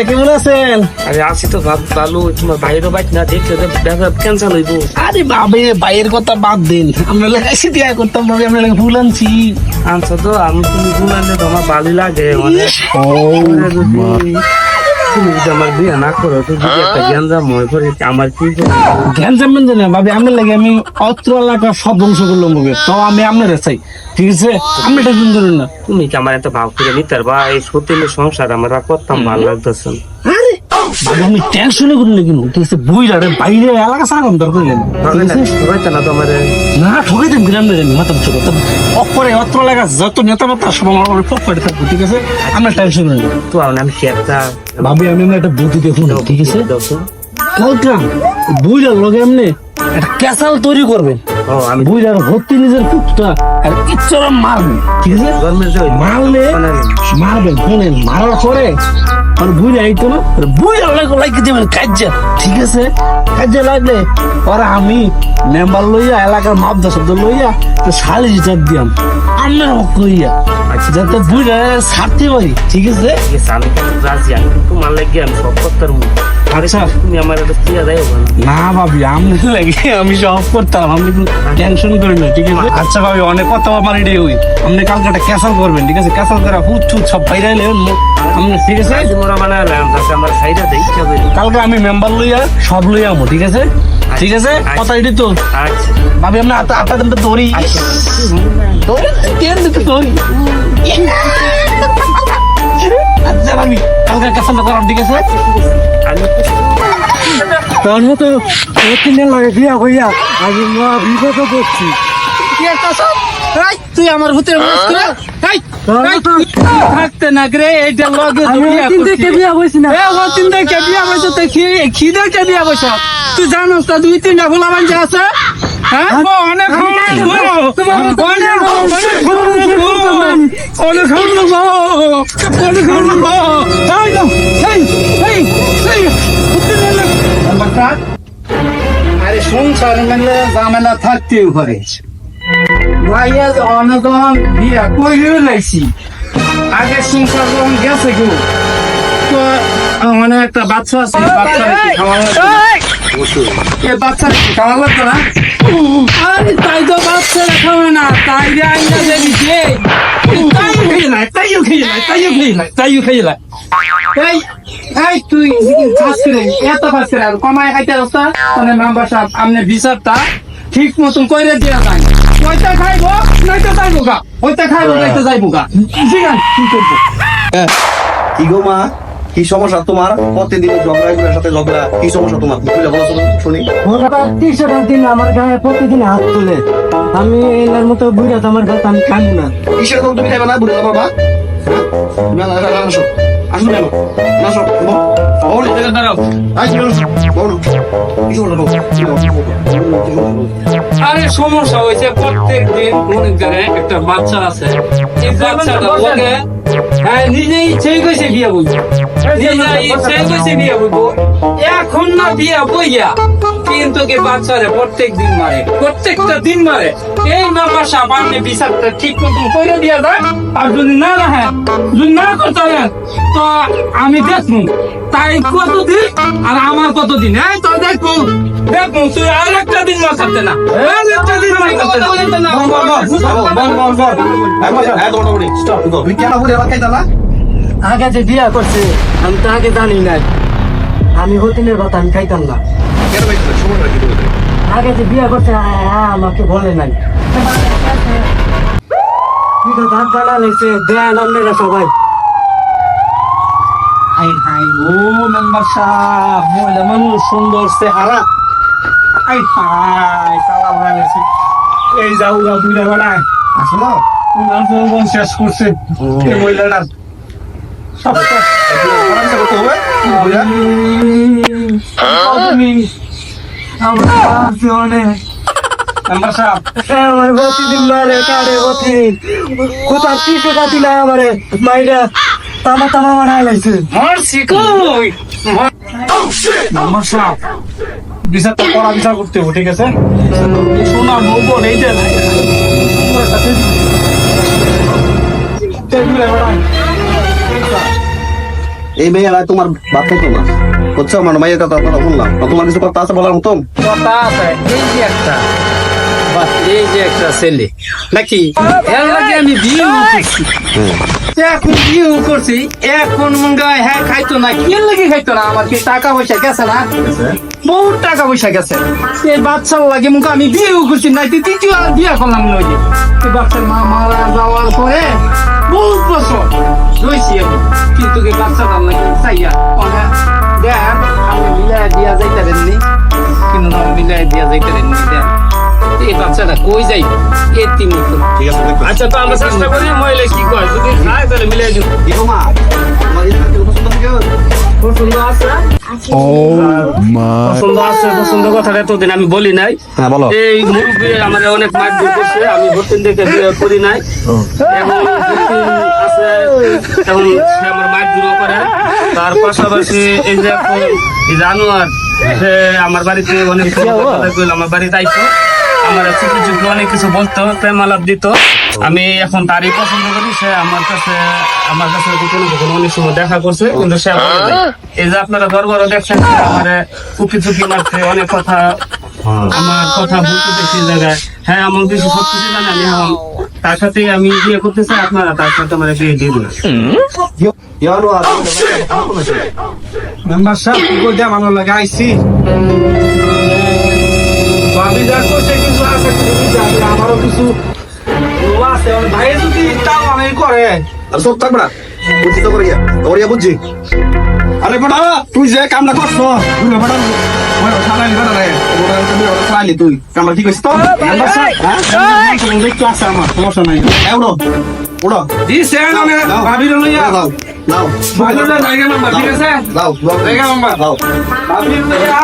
কেমন আছেন? আরে আছি তো ভালো। তোমার বাইরেও বাইক না দেখলে ব্যবসা ক্যান্সেল হইব। আরে বাবে বাইরের কথা বাদ দিন, আমরা লাগাইছি দিয়া করতাম ভাবে, আমরা ফুল আনছি। আনছো তো আমি, তুমি গুণ আনলে তো আমার ভালোই লাগে। মানে তুমি যদি আমার বিয়ে না করো তো যদি একটা জ্ঞান যা মনে করি আমার কি জ্ঞান জানবেন না ভাবে, আমার লাগে আমি অত্র এলাকা সব ধ্বংস করলাম ভাবে, তো আমি আপনার চাই, ঠিক আছে? আপনি টেনশন করেন না। তুমি কি আমার এত ভাব করে নিতে পারবা? এই সতীনের সংসার আমার আর করতাম ভালো লাগতেছে না। আরে ভাবে আমি টেনশনে করলে কিন্তু, ঠিক আছে? বইরা বাইরে এলাকা সারা কম দরকার নেই, ঠিক আছে? না তো আমার না ঠকে দেন গ্রাম নেই মাথা ছোট অপরে অত্র এলাকা যত নেতা মাতা সব আমার সব করে থাকবো, ঠিক আছে? আমরা টেনশন নেই। তো আমি কি একটা ভাবি আমি একটা বুদ্ধি দেখুন, ঠিক আছে? কালকা বুইরার লগে এমনি একটা ক্যাসাল তৈরি করবেন। আমি বুইরার ভর্তি নিজের পুটটা আর ইচ্ছারা মারবেন, ঠিক আছে? মারলে মারবেন, শোনেন, মারার পরে আর বুইরা আইতো না, বুইরা লাগে দেবেন কাজ্জা, ঠিক আছে? কাজ্জা লাগলে ওরা আমি মেম্বার লইয়া এলাকার মাপদা শব্দ লইয়া তো শালি হিসাব দিয়াম আমরা কইয়া, যাতে বুইরা ছাড়তে পারি, ঠিক আছে? আমি রাজি, আমি তোমার লাগে আমি সব করতাম। আচ্ছা তুমি আমার একটা ক্রিয়া দেয় না ভাবি, আমি লাগে আমি সব করতাম, আপনি টেনশন করেন না, ঠিক আছে? আচ্ছা ভাবি, অনেক কথা আমার রেডি হই, আপনি কালকে একটা ক্যাসাল করবেন, ঠিক আছে? ক্যাসাল করা হুট ছুট সব বাইরে এলে আপনি, ঠিক আছে? আমার সাইডা দেখতে হবে। কালকে আমি মেম্বার লইয়া সব লইয়া আমো, ঠিক আছে? ঠিক আছে, কথা রেডি তো? আচ্ছা ভাবি আপনি আটা দিন তো দড়ি দড়ি। আচ্ছা ভাবি কালকে ক্যাসালটা করাম, ঠিক আছে? তার মতো লাগে বিয়া হইয়া আমি বিপদ করছি। তুই আমার ভূতের থাকতে না রে, এইটা লগে বিয়া বসি না, বিয়া বসে তো খিদে বিয়া বস। তুই জানোস তো 2-3টা ভোলা বাঞ্চে আছে। হ্যাঁ অনেক আরে সংসার মানে ঝামেলা থাকতেও পারে। ভাইয়া অনেক বিয়া কইও লাইছি, আগে সংসার যখন গেছে গো তো মানে একটা বাচ্চা আছে, বাচ্চা খাওয়া লাগতো না। আরে তাই তো বাচ্চা খাওয়া না, তাই রে আইনা দেবি যে তাইও খেয়ে নাই। এই তুই এত ফাঁস করে কমায় খাইতে রাস্তা মানে মেম্বার সাহেব আপনি বিচারটা ঠিক মতন কইরে দিয়া যায়। ওইটা খাইবো নয়তো যাইবো গা, ওইটা খাইবো নয়তো যাইবো গা। কি করবো? কি গো মা, কি সমস্যা তোমার? প্রতিদিন ঝগড়া সাথে ঝগড়া, কি সমস্যা তোমার? বলো শুনি। টি-শার্টের দিন আমার গায়ে প্রতিদিন হাত তুলে, আমি এর মতো বুড়া আমার ভাত আমি খাবো না। কিসের কম তুমি খাইবে না? বুড়ে বাবা তুমি আসো আসো কেন আসো আরে সমস্যা হয়েছে, প্রত্যেক দিন মনে করে একটা বাচ্চা আছে, এই বাচ্চাটা লগে হ্যাঁ নিজে ইচ্ছেই কইছে বিয়া বলবো, ইচ্ছেই কইছে বিয়া বলবো। এখন না বিয়া বইয়া কিন্তু কি বাচ্চারে প্রত্যেক দিন মারে, প্রত্যেকটা দিন মারে। এই মেম্বার সাহেব আপনি বিচারটা ঠিক মতো করে দিয়া দেয়, আর যদি না রাখে, যদি না করতে হবে তো আমি দেখবো তাই কতদিন আর আমার কতদিন। এই তো দেখবো তুই আর একটা দিন মার খাতে না, আর একটা দিন মার খাতে না। তুমি কেন বুড়ে আবার খাইতা না? আগে যে বিয়া করছে আমি তো আগে জানি নাই, আমি হতিনের ভাত আমি খাইতাম না। কেন খাইতা? সমস্যা কি তোমার? আগে যে বিয়া করছে আমাকে বলে নাই, ভাত বানা লেগেছে দেন আপনারা সবাই। হাই হাই ও মেম্বার সাহেব, মহিলা মানুষ সুন্দর চেহারা, আই হাই সালা বানাইছে। এই যাও দুইটা বানায় আসলো তোমার যৌবন শেষ করছে এই মহিলাটার। সব করতে হবে বুঝা? মেম্বার সাহেব আমার প্রতিদিন মারে কারে প্রতিদিন কোথা টিসে কাটিলা আমারে মাইরা তামা তামা বানায় লাইছে। মারছি কই মেম্বার সাহেব বিচারটা করা বিচার করতে হবে, ঠিক আছে? শোনা বলবো এই যে এই মেয়েরা তোমার বাপ তো না বুঝছো, আমার মায়ের কথা শুনলাম, তোমার কিছু কথা আছে বলার মতন? কথা আছে, এই যে একটা ছেলে নাকি এর লাগে আমি বিয়ে করছি। এখন বিয়ে করছি, এখন মনে হয় হ্যাঁ খাইতো না, কি লাগে খাইতো না? আমার কি টাকা পয়সা গেছে না? বহুত টাকা পয়সা গেছে। এই বাচ্চার লাগে মুখে আমি বিয়ে করছি না, তৃতীয় আর বিয়ে করলাম না। ওই যে এই বাচ্চার মা মারা যাওয়ার পরে বহুত বছর রয়েছি আমি, কিন্তু এই বাচ্চাটার লাগে চাইয়া দেখ আপনি মিলাই দিয়া যাইতে পারেননি, কিন্তু মিলাই দিয়া যাইতে পারেননি। দেখ এই বাচ্চাটা কই যাই এতিম মতো। ঠিক আছে দেখো। আচ্ছা তো আমরা চেষ্টা করি মহিলা কি কয়, যদি খায় তাহলে মিলাই দিব। কি গো মা, তোমার এই চাকরি পছন্দ কি? পছন্দ আছে, পছন্দ আছে, পছন্দ কথাটা এতদিন আমি বলি নাই। হ্যাঁ বলো। এই মুরব্বী আমার অনেক মারধর করছে, আমি ভর্তিন দেখে বিয়ে করি নাই। এখন ভর্তিন আছে, এখন সে আমার মারধরও করে। তার পাশাপাশি এই যে এখন এই জানোয়ার, সে আমার বাড়িতে অনেক কথা কইলো, আমার বাড়িতে আইতো, আমার চুপি চুপি অনেক কিছু বলতো, প্রেম আলাপ দিত। আমি এখন তারই পছন্দ করি। সে আমার কাছে কখনো কখনো অনেক সময় দেখা করছে, কিন্তু সে বলে নাই। এই যে আপনারা দরবারও দেখছেন, আমার চুপি চুপি মারছে, অনেক কথা, আমার কথা বলতে দেখি জায়গায়। হ্যাঁ আমার কিছু সব কিছু জানে, আমি এখন তার সাথে আমি বিয়ে করতে চাই, আপনারা তার সাথে আমার বিয়ে দিয়ে দিন। ইয়ানো আর মেম্বার সাহেব কি কইতে আমার লাগে আইছি, ভাবি যা করছে কিছু আছে, কিছু জানি আমারও কিছু আছে। ভাই যদি তাও আমি করে আর সব থাকবে না, বুঝছি তো করিয়া করিয়া বুঝছি। আরে বেটা তুই যে কামটা করছো, তুই বেটা ওই ছাড়াইলি বেটা রে, ওরা তুমি ওরা ছাড়াইলি, তুই কামটা ঠিক আছে তো? মেম্বার সাহেব হ্যাঁ দেখতে আছে, আমার সমস্যা নাই। উড়ো উড়ো দিছে না ভাবির লইয়া দাও দাও ভাবির জায়গা নাম্বার ঠিক আছে, দাও জায়গা নাম্বার দাও ভাবির লইয়া